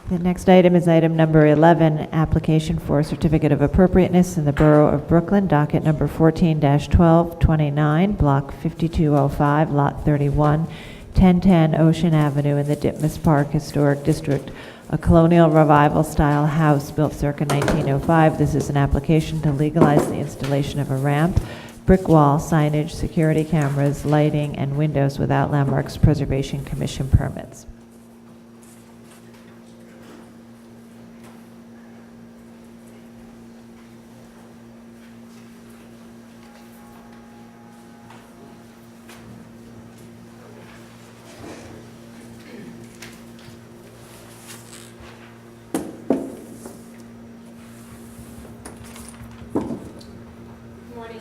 The next item is item number 11, application for a certificate of appropriateness in the Borough of Brooklyn, docket number 14-1229, block 5205, lot 31, 1010 Ocean Avenue in the Ditmas Park Historic District, a colonial revival-style house built circa 1905. This is an application to legalize the installation of a ramp, brick wall, signage, security cameras, lighting, and windows without Landmarks Preservation Commission permits.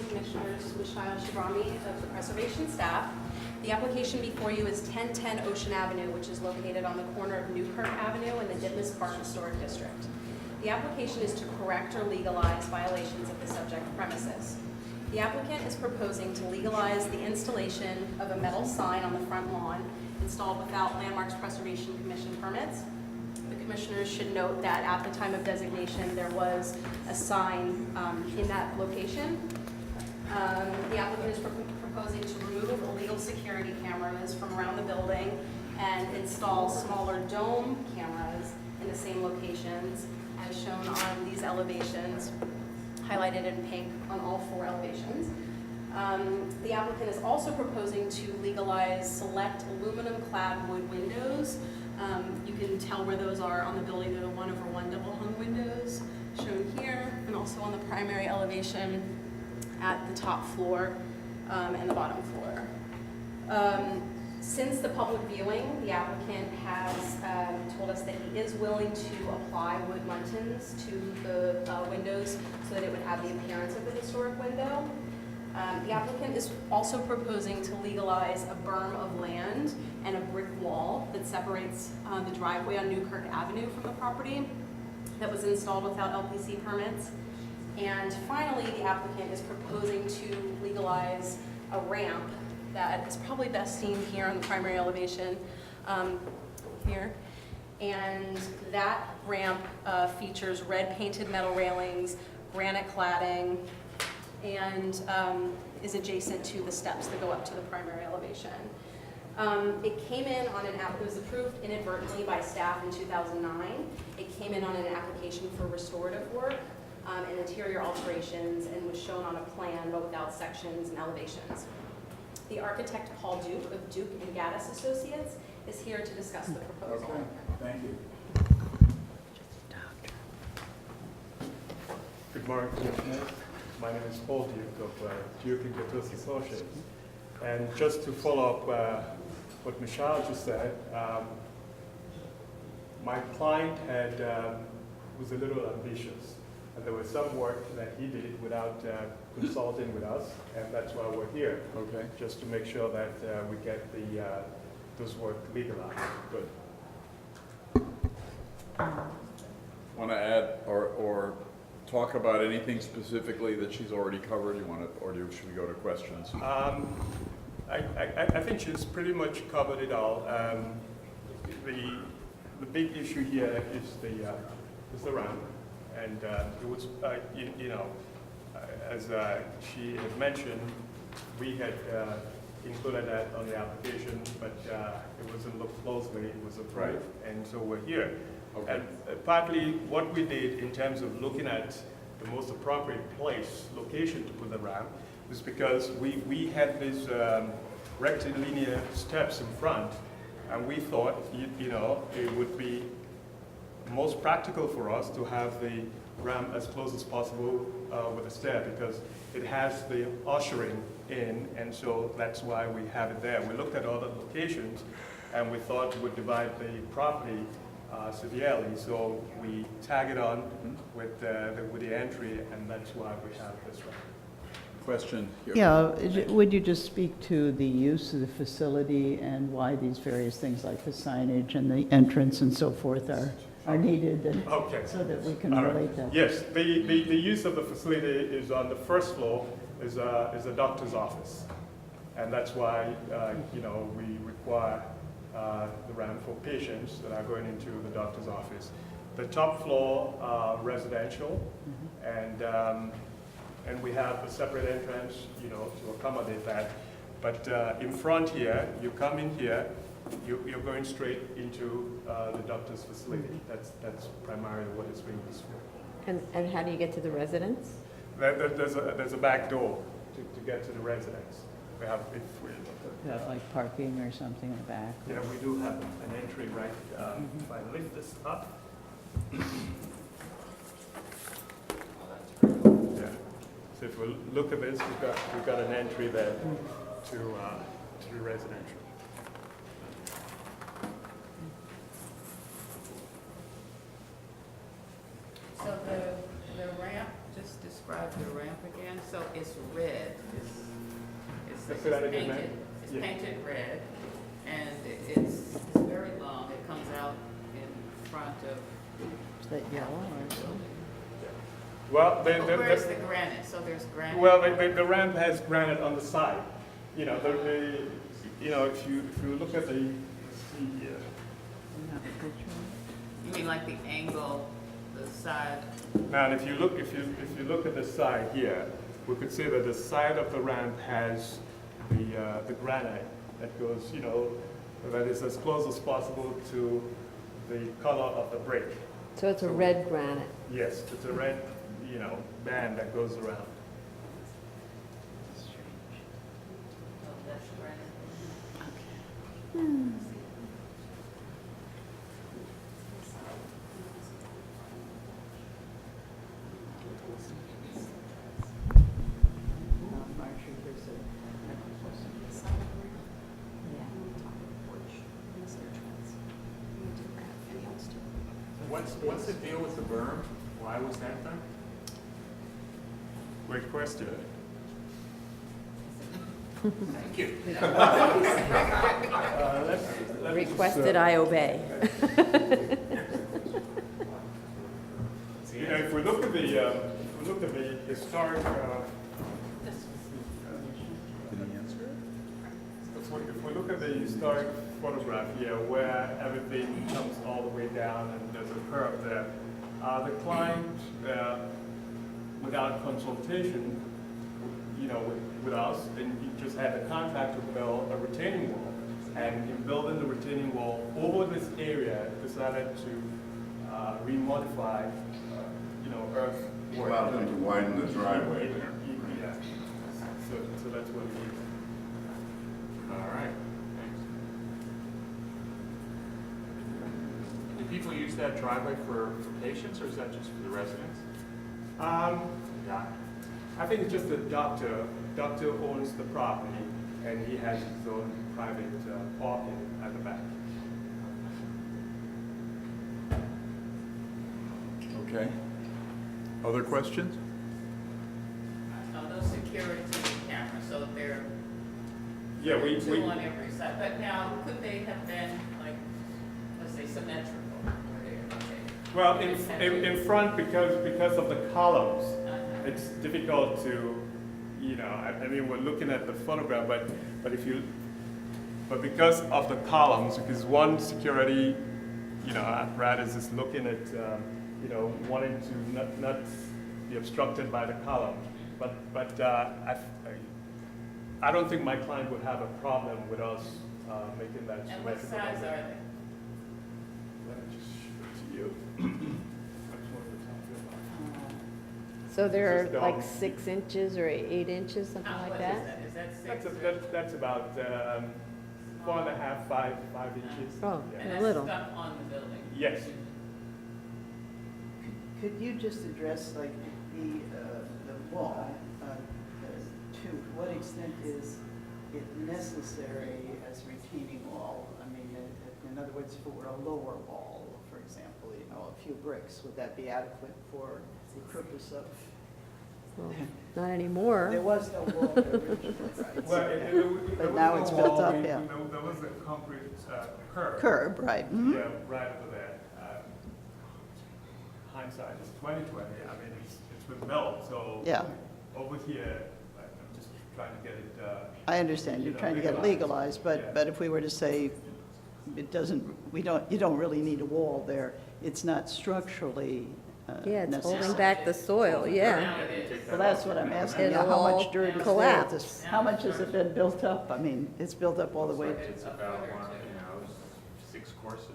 Commissioners, Michelle Shivrami of the Preservation staff. The application before you is 1010 Ocean Avenue, which is located on the corner of Newkirk Avenue in the Ditmas Park Historic District. The application is to correct or legalize violations of the subject premises. The applicant is proposing to legalize the installation of a metal sign on the front lawn installed without Landmarks Preservation Commission permits. The commissioners should note that at the time of designation, there was a sign in that location. The applicant is proposing to remove illegal security cameras from around the building and install smaller dome cameras in the same locations as shown on these elevations, highlighted in pink on all 4 elevations. The applicant is also proposing to legalize select aluminum-clad wood windows. You can tell where those are on the building. They're the 1/1 double-hung windows shown here, and also on the primary elevation at the top floor and the bottom floor. Since the public viewing, the applicant has told us that he is willing to apply wood muntins to the windows so that it would have the appearance of the historic window. The applicant is also proposing to legalize a berm of land and a brick wall that separates the driveway on Newkirk Avenue from the property that was installed without LPC permits. And finally, the applicant is proposing to legalize a ramp that is probably best seen here on the primary elevation here. And that ramp features red painted metal railings, granite cladding, and is adjacent to the steps that go up to the primary elevation. It came in on it was approved inadvertently by staff in 2009. It came in on an application for restorative work and interior alterations and was shown on a plan but without sections and elevations. The architect Paul Duke of Duke and Gaddis Associates is here to discuss the proposal. Okay, thank you. Good morning, Commissioners. My name is Paul Duke of Duke and Gaddis Associates. And just to follow up what Michelle just said, my client was a little ambitious. And there was some work that he did without consulting with us, and that's why we're here. Okay. Just to make sure that we get those work legalized. Good. Want to add or talk about anything specifically that she's already covered? You want to, or should we go to questions? I think she's pretty much covered it all. The big issue here is the ramp. And it was, as she had mentioned, we had included that on the application, but it wasn't looked closely, it was approved, right. And so we're here. Okay. And partly what we did in terms of looking at the most appropriate location to put the ramp, was because we had these rectilinear steps in front, and we thought, it would be most practical for us to have the ramp as close as possible with the stair, because it has the ushering in, and so that's why we have it there. We looked at other locations, and we thought it would divide the property severely, so we tag it on with the entry, and that's why we have this ramp. Question here. Yeah, would you just speak to the use of the facility and why these various things like the signage and the entrance and so forth are needed, and Okay. so that we can All right. relate that? Yes, the use of the facility is on the first floor, is a doctor's office. And that's why, we require the ramp for patients that are going into the doctor's office. The top floor residential, and we have a separate entrance, to accommodate that. But in front here, you come in here, you're going straight into the doctor's facility. That's primarily what it's being used for. And how do you get to the residence? There's a back door to get to the residence. We have, if we, Got like parking or something in the back? yeah, we do have an entry right, if I lift this up. Yeah, so if we look at this, we've got an entry there to the residential. So the ramp, just describe the ramp again. So it's red. It's Say that again, ma'am? painted. It's Yeah. painted red, and it's very long. It comes out in front of. Is that yellow or something? Well, Where's the granite? So there's granite. well, the ramp has granite on the side. If you look at the, see here. You have a picture? You mean like the angle, the side? Now, and if you look at the side here, we could say that the side of the ramp has the granite that goes, that is as close as possible to the color of the brick. So it's a red granite. Yes, it's a red, band that goes around. Oh, that's granite. Marcia, there's a What's the deal with the berm? Why was that done? Great question. Thank you. Requested, I obey. If we look at the historic, if we look at the historic photograph here, where everything comes all the way down and there's a curve there, the client, without consultation, with us, and he just had the contractor build a retaining wall, and in building the retaining wall over this area, decided to remodify, earth work. Allowed them to widen the driveway there. Yeah, so that's what it is. All right, thanks. Do people use that driveway for patients, or is that just for the residents? Yeah. I think it's just the doctor. Doctor owns the property, and he has his own private parking at the back. Okay. Other questions? Those security cameras, so they're Yeah, we two on every side. But now, could they have been like, let's say, symmetrical? well in front because of the columns. It's difficult to, I mean, we're looking at the photograph, but because of the columns, because one security, apparatus is looking at, wanting to not be obstructed by the column. But I don't think my client would have a problem with us making that And what symmetrical. size are they? Let me just show it to you. That's what we're talking about. So they're Just the like home. 6 inches or 8 inches, something like What that? is that? Is that 6? That's about 4.5, 5 inches. Oh, Yeah. And a that's little. stuck on the building? Yes. Could you just address like the wall, to what extent is it necessary as retaining wall? I mean, in other words, for a lower wall, for example, a few bricks, would that be adequate for the purpose of? Well, not anymore. There was no wall there originally, right? Well, But there now was it's no built wall. up, yeah. There was a concrete curb. Curb, right. Mhm. Yeah, right over there. Hindsight is 20/20. I mean, it's been built, so Yeah. over here, I'm just trying to get it. I understand, you're trying to get it legalized, Yeah. but if we were to say, it doesn't, you don't really need a wall there. It's not structurally Yeah, it's necessary. holding back the soil, yeah. Well, that's what I'm asking, you, It'll how all much dirt is there? collapse. How much has it been built up? I mean, it's built up all the way. It's about, 6 courses.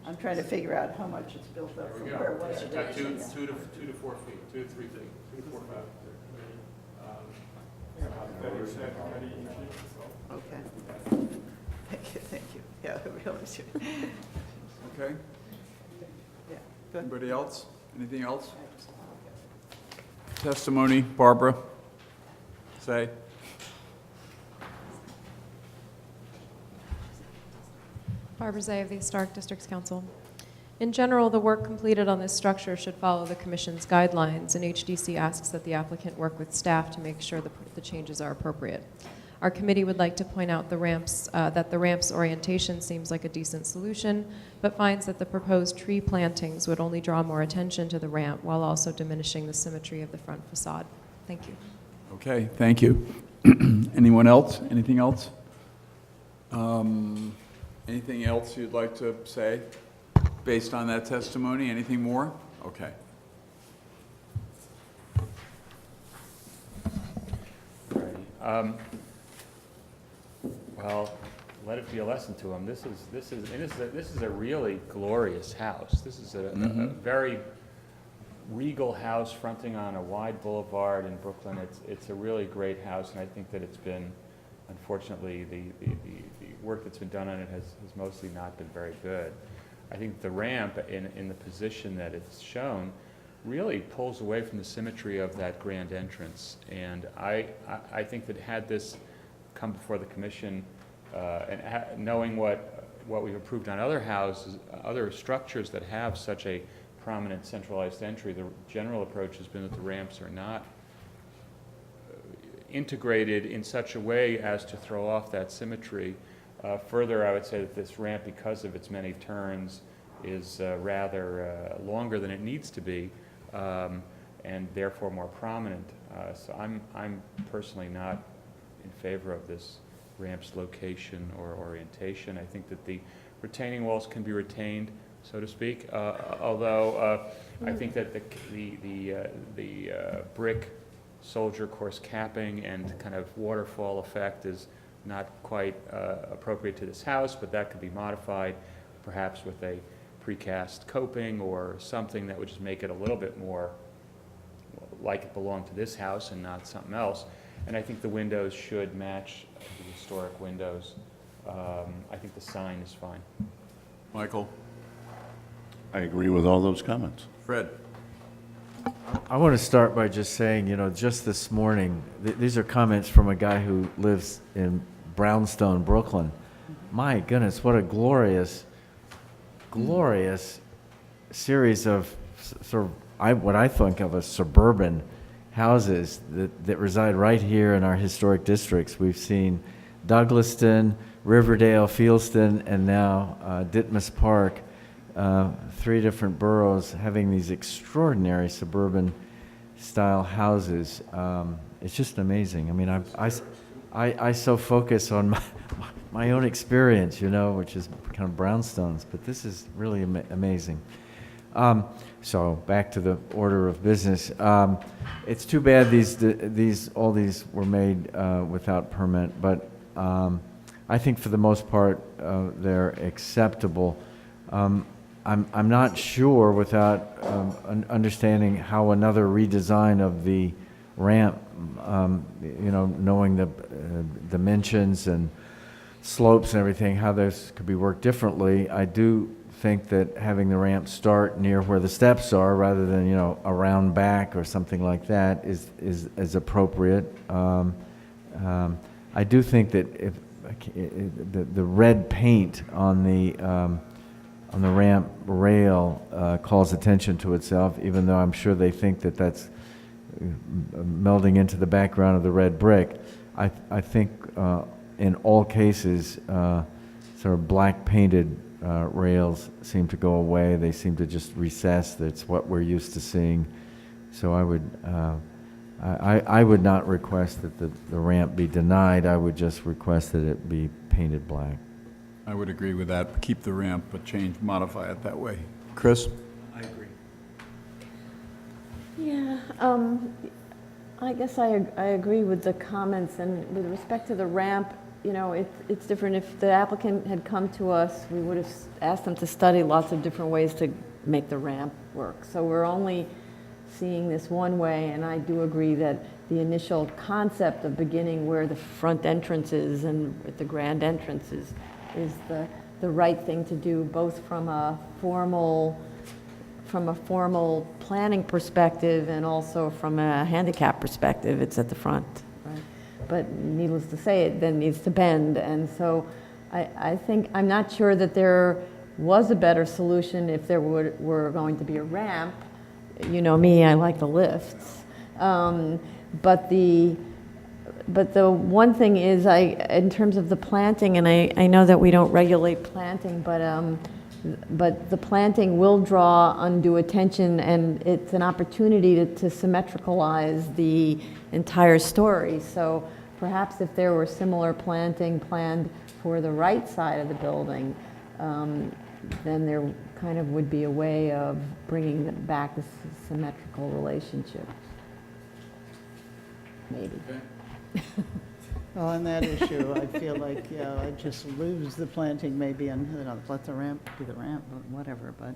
I'm trying to figure out how much it's built up from where it was. It's about 2 to 4 feet, 2 to 3 feet, 2 to 4 feet. Okay. Thank you. Yeah, I realize you. Okay, Yeah, good. anybody else? Anything else? Testimony, Barbara? Say. Barbara Zay of the Historic Districts Council. In general, the work completed on this structure should follow the Commission's guidelines, and HDC asks that the applicant work with staff to make sure the changes are appropriate. Our committee would like to point out that the ramp's orientation seems like a decent solution, but finds that the proposed tree plantings would only draw more attention to the ramp while also diminishing the symmetry of the front facade. Thank you. Okay, thank you. Anyone else? Anything else? Anything else you'd like to say based on that testimony? Anything more? Okay. Well, let it be a lesson to them. This is a really glorious house. This is a very regal house fronting on a wide boulevard in Brooklyn. It's a really great house, and I think that it's been, unfortunately, the work that's been done on it has mostly not been very good. I think the ramp, in the position that it's shown, really pulls away from the symmetry of that grand entrance. And I think that had this come before the commission, and knowing what we've approved on other houses, other structures that have such a prominent centralized entry, the general approach has been that the ramps are not integrated in such a way as to throw off that symmetry. Further, I would say that this ramp, because of its many turns, is rather longer than it needs to be, and therefore more prominent. So I'm personally not in favor of this ramp's location or orientation. I think that the retaining walls can be retained, so to speak, although I think that the brick soldier course capping and kind of waterfall effect is not quite appropriate to this house, but that could be modified perhaps with a precast coping or something that would just make it a little bit more like it belonged to this house and not something else. And I think the windows should match the historic windows. I think the sign is fine. Michael? I agree with all those comments. Fred? I want to start by just saying, just this morning, these are comments from a guy who lives in Brownstone, Brooklyn. My goodness, what a glorious series of sort of what I think of as suburban houses that reside right here in our historic districts. We've seen Douglaston, Riverdale, Fieldston, and now Ditmas Park, 3 different boroughs having these extraordinary suburban style houses. It's just amazing. I mean, I so focus on my own experience, which is kind of brownstones, but this is really amazing. So back to the order of business. It's too bad all these were made without permit, but I think for the most part they're acceptable. I'm not sure, without understanding how another redesign of the ramp, knowing the dimensions and slopes and everything, how those could be worked differently. I do think that having the ramp start near where the steps are, rather than around back or something like that, is appropriate. I do think that if the red paint on the ramp rail calls attention to itself, even though I'm sure they think that that's melding into the background of the red brick. I think in all cases, sort of black painted rails seem to go away. They seem to just recess. That's what we're used to seeing. So I would not request that the ramp be denied. I would just request that it be painted black. I would agree with that. Keep the ramp, but modify it that way. Chris? I agree. Yeah, I guess I agree with the comments, and with respect to the ramp, you know, it's different. If the applicant had come to us, we would have asked them to study lots of different ways to make the ramp work. So we're only seeing this one way, and I do agree that the initial concept of beginning where the front entrance is and with the grand entrance is the right thing to do, both from a formal planning perspective and also from a handicap perspective. It's at the front, right? But needless to say, it then needs to bend. And so I think, I'm not sure that there was a better solution if there were going to be a ramp. You know me, I like the lifts. But the one thing is, in terms of the planting, and I know that we don't regulate planting, but the planting will draw undue attention, and it's an opportunity to symmetricalize the entire story. So perhaps if there were similar planting planned for the right side of the building, then there kind of would be a way of bringing back this symmetrical relationship. Maybe. Well, on that issue, I feel like, yeah, I'd just lose the planting maybe and, you know, let the ramp be the ramp, but whatever, but,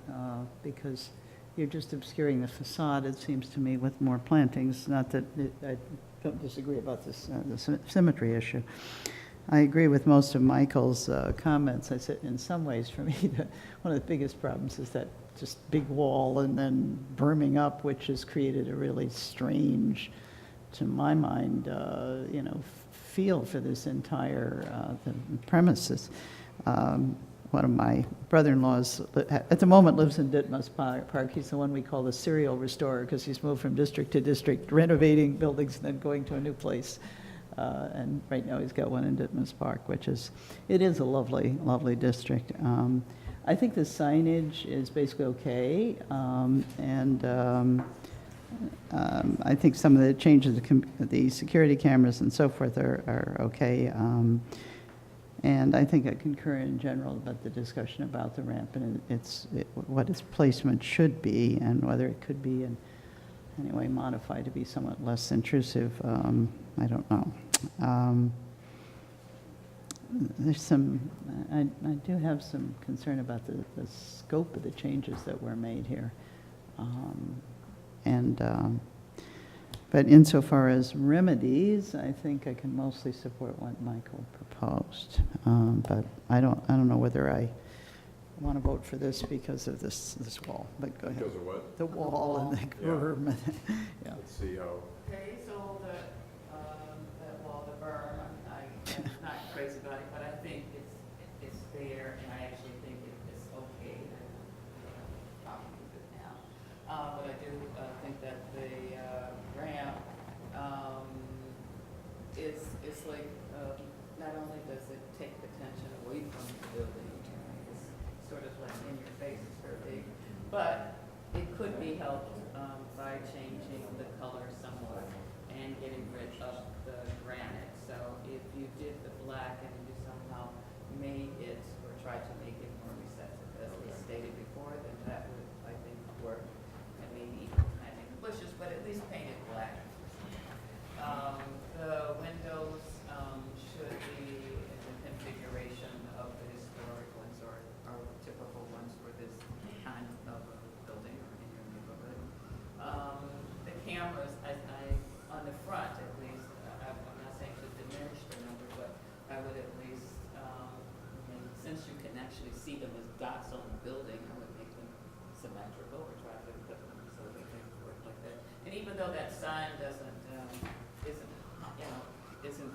because you're just obscuring the facade, it seems to me, with more plantings. Not that, I don't disagree about this, the symmetry issue. I agree with most of Michael's comments. I said, in some ways, for me, one of the biggest problems is that just big wall and then berming up, which has created a really strange, to my mind, you know, feel for this entire the premises. One of my brother-in-laws at the moment lives in Ditmas Park. He's the one we call the serial restorer because he's moved from district to district, renovating buildings and then going to a new place. And right now he's got one in Ditmas Park, which is, it is a lovely, lovely district. I think the signage is basically okay, I think some of the changes, the security cameras and so forth are okay. And I think I concur in general about the discussion about the ramp and what its placement should be and whether it could be in any way modified to be somewhat less intrusive. I don't know. There's some, I do have some concern about the scope of the changes that were made here. But insofar as remedies, I think I can mostly support what Michael proposed. But I don't know whether I want to vote for this because of this wall. But go ahead. Because of what? The wall and the berm. Yeah. Let's see how. Okay, so that wall, the berm, I'm not crazy about it, but I think it's there, and I actually think it's okay. Probably with it now. But I do think that the ramp is like, not only does it take attention away from the building, it's sort of like in your face, it's very big, but it could be helped by changing the color somewhat and getting rid of the granite. So if you did the black and you somehow made it or tried to make it more recessive, as we stated before, then that would, I think, work. And maybe even planting the bushes, but at least paint it black. The windows should be in the configuration of the historic ones or typical ones for this kind of a building or in your neighborhood. The cameras, on the front at least, I'm not saying to diminish the number, but I would at least, since you can actually see them as dots on the building, I would make them symmetrical or try to put them so they can work like that. And even though that sign isn't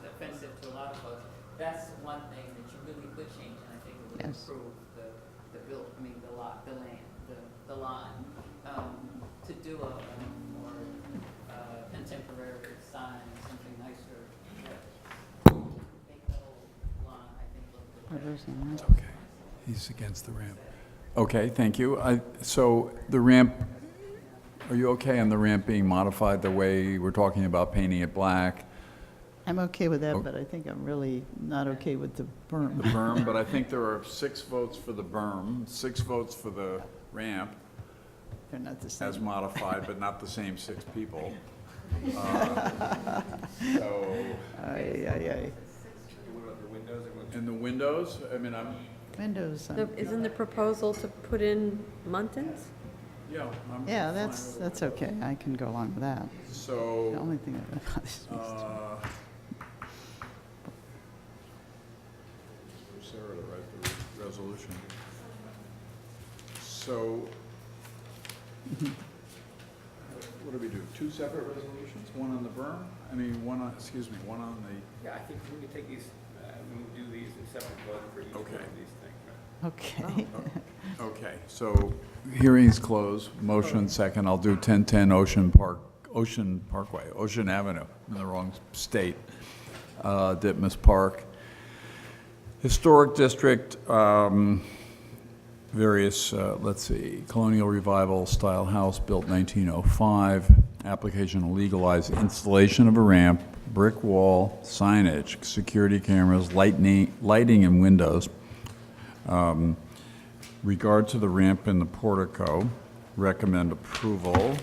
offensive to a lot of folks, that's one thing that you really could change, and I think it would improve the line, to do a more contemporary sign, something nicer, that make the whole line, I think, look good. Okay. He's against the ramp. Okay, thank you. So the ramp, are you okay on the ramp being modified the way we're talking about painting it black? I'm okay with that, but I think I'm really not okay with the The berm. berm, but I think there are 6 votes for the berm, 6 votes for the ramp, They're not the as same. modified, but not the same 6 people. So, Aye, aye, aye. in the windows, I mean, Windows, Isn't the proposal to put in muntins? yeah, I'm yeah, fine that's with it. okay. I can go along with that. The So, only thing about this is Sarah to write the resolution. So, what do we do? 2 separate resolutions? One on the berm? I mean, one on, excuse me, one on the, Yeah, I think we can take these, we can do these in separate vote for each one Okay. of these things. okay. okay, so hearing's closed, motion second, I'll do 1010 Ocean Parkway, Ocean Avenue, in the wrong state, Ditmas Park. Historic District, various, let's see, colonial revival style house built 1905, application to legalize installation of a ramp, brick wall, signage, security cameras, lighting and windows. Regard to the ramp in the portico, recommend approval,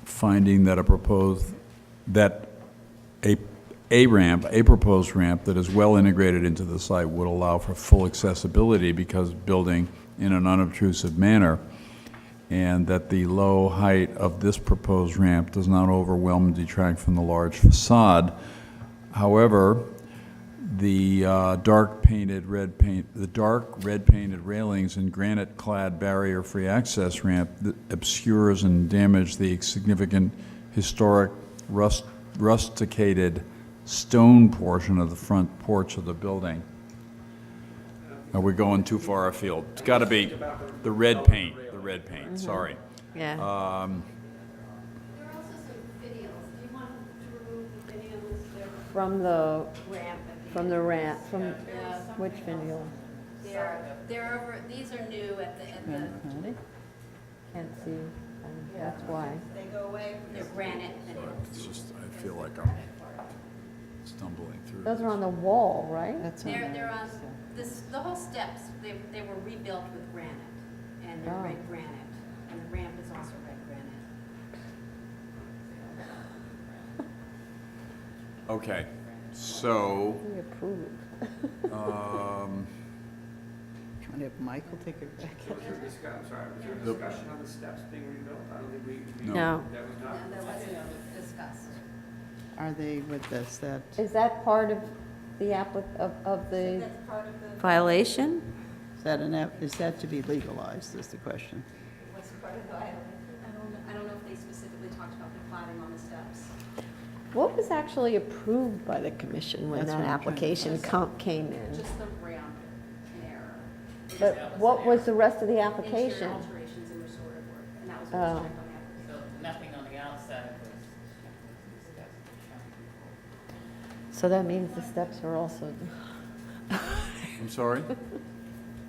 finding that a proposed ramp that is well integrated into the site would allow for full accessibility because building in an unobtrusive manner, and that the low height of this proposed ramp does not overwhelm and detract from the large facade. However, the dark red painted railings and granite-clad barrier-free access ramp that obscures and damages the significant historic rusticated stone portion of the front porch of the building. Are we going too far afield? It's got to be the red paint, sorry. Yeah. There are also some videos. Do you want to remove the videos there? From the Ramp. from Yeah. which video? They're over, these are new at the, Can't see, that's why. they go away, they're granite videos. It's just, I feel like I'm stumbling through. Those are on the wall, right? That's on They're there. on, the whole steps, they were rebuilt with granite, and they're Oh. red granite, and the ramp is also red granite. Okay, so, We approve. Want to have Michael take it back? Was there discussion on the steps being rebuilt? I don't think we. No. That was not. That wasn't discussed. Are they with us, that, Is that part of the of the That's part of the, violation? is that to be legalized, is the question? what's part of the violation? I don't know if they specifically talked about the plating on the steps. What was actually approved by the commission when That's that what I'm trying to application came in? Just the ramp in error. But what was the rest of the application? Interior alterations and restorative work, and that was Oh. what was checked on the application. So nothing on the outside was discussed. So that means the steps are also, I'm sorry?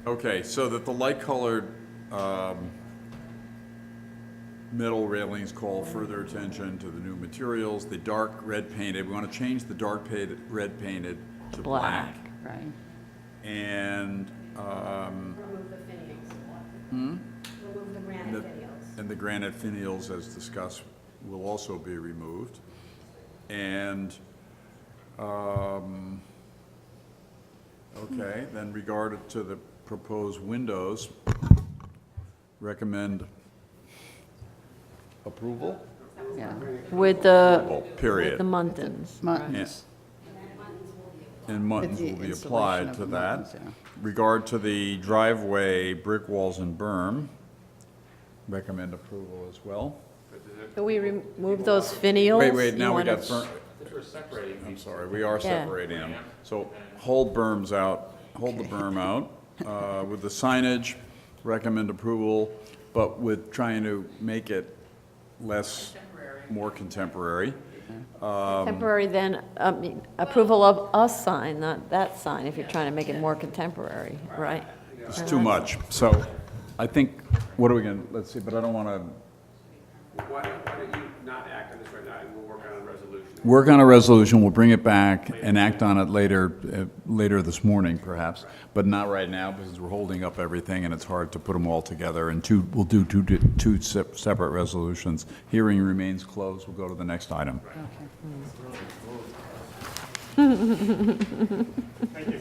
Okay, so that the light-colored metal railings call further attention to the new materials. The dark red painted, we want to change the red painted to black. Right. And, Remove the finials. Remove the granite the- finials. and the granite finials, as discussed, will also be removed. And, okay, then regarded to the proposed windows, recommend approval? Yeah. with the, Well, with period. the muntins. Muttons. And muttons With will the be installation applied of to the that. muttons, yeah. Regard to the driveway, brick walls and berm, recommend approval as well. Can we remove those finials? Wait, You now we wanna- got berm, We're separating I'm these. sorry, we are Yeah. separating them. So hold berms out, hold the berm out. With the signage, recommend approval, but with trying to make it more contemporary. Temporary, then, approval of a sign, not that sign, if you're trying to make it more contemporary, right? It's too much. So I think, what are we going to, let's see, but I don't want to, Why don't you not act on this right now, and we'll work on a resolution? work on a resolution, we'll bring it back and act on it later this morning perhaps, but not right now because we're holding up everything and it's hard to put them all together. And we'll do two separate resolutions. Hearing remains closed. We'll go to the next item. Okay. Thank you.